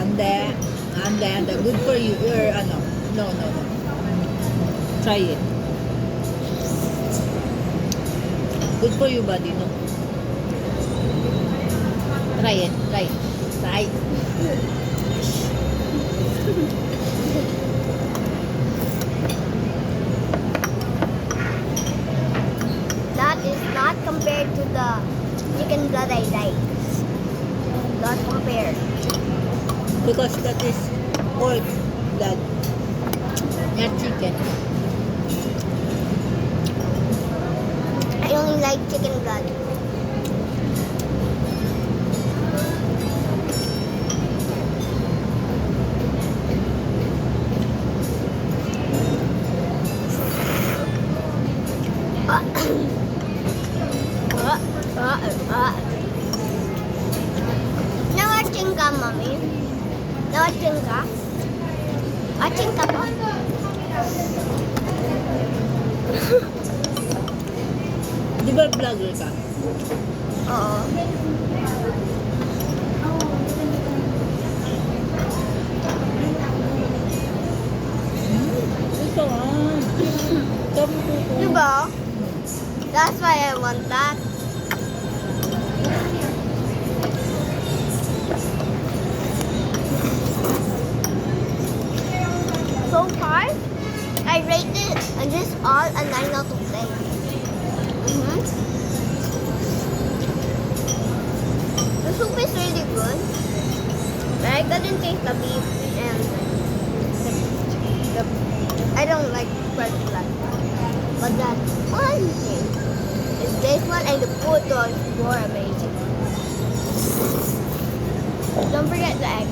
Ande. Ande. Good for you. You're, ano. No, no, no. Try it. Good for you, buddy, no? Try it. Try. Try. That is not compared to the chicken blood I like. Not compared. Because that is pork blood, not chicken. I only like chicken blood. Na-watching ka, Mami? Na-watching ka? Watching ka po? Di ba vlogger ka? Oo. Ito ah. Sabi ko ko. Diba? That's why I want that. So far, I rated this all a 9 out of 10. The soup is really good. But I couldn't taste the beef and the I don't like French fries. But that one thing is this one and the food was more amazing. Don't forget the egg.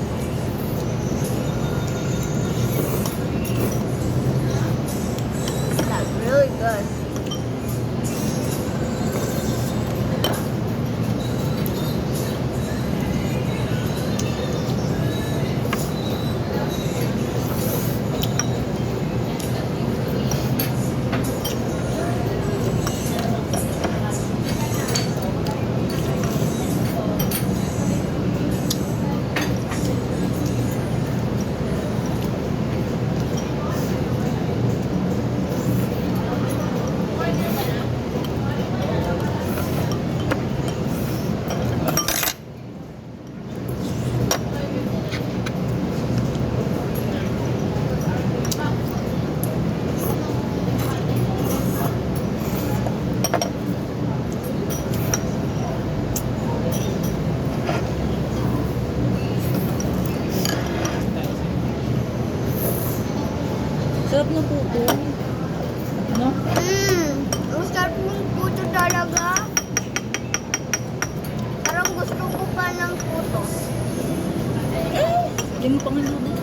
That's really good. Sarap ng puto. No? Ang sarap ng puto talaga. Parang gusto ko pa ng puto. Hindi mo pa nga naman.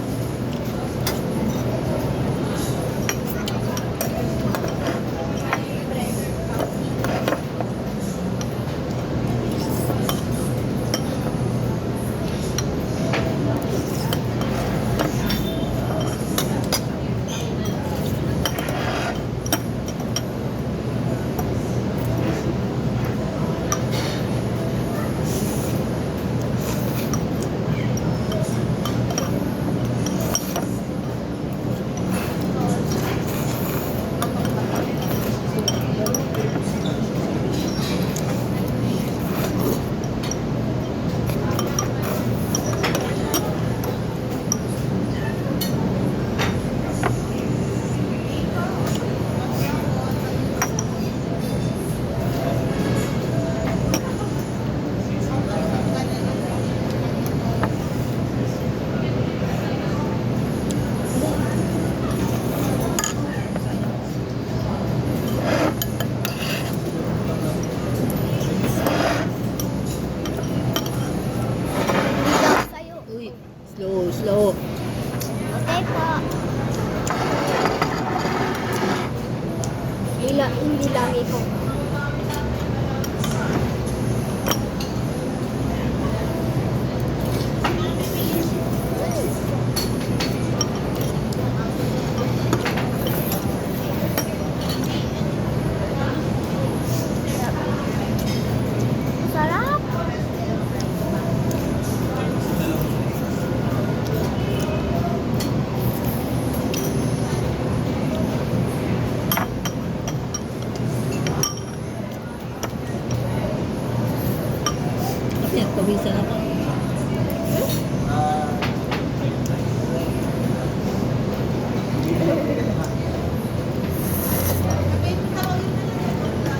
Kasi pawisan ako.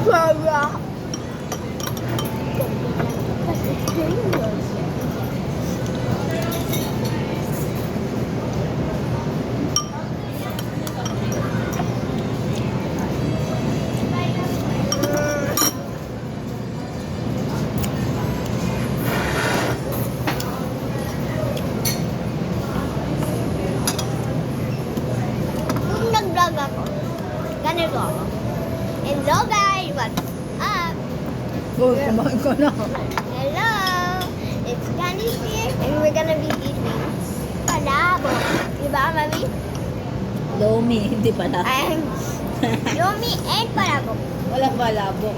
Sarap. Kung nag-vlog ako, ganito ako. Hello guys, what's up? Uy, kumain ko na. Hello, it's Candy here, and we're gonna be eating palabok. Diba, Mami? Lomi, hindi pala. Lomi and palabok. Wala palabok.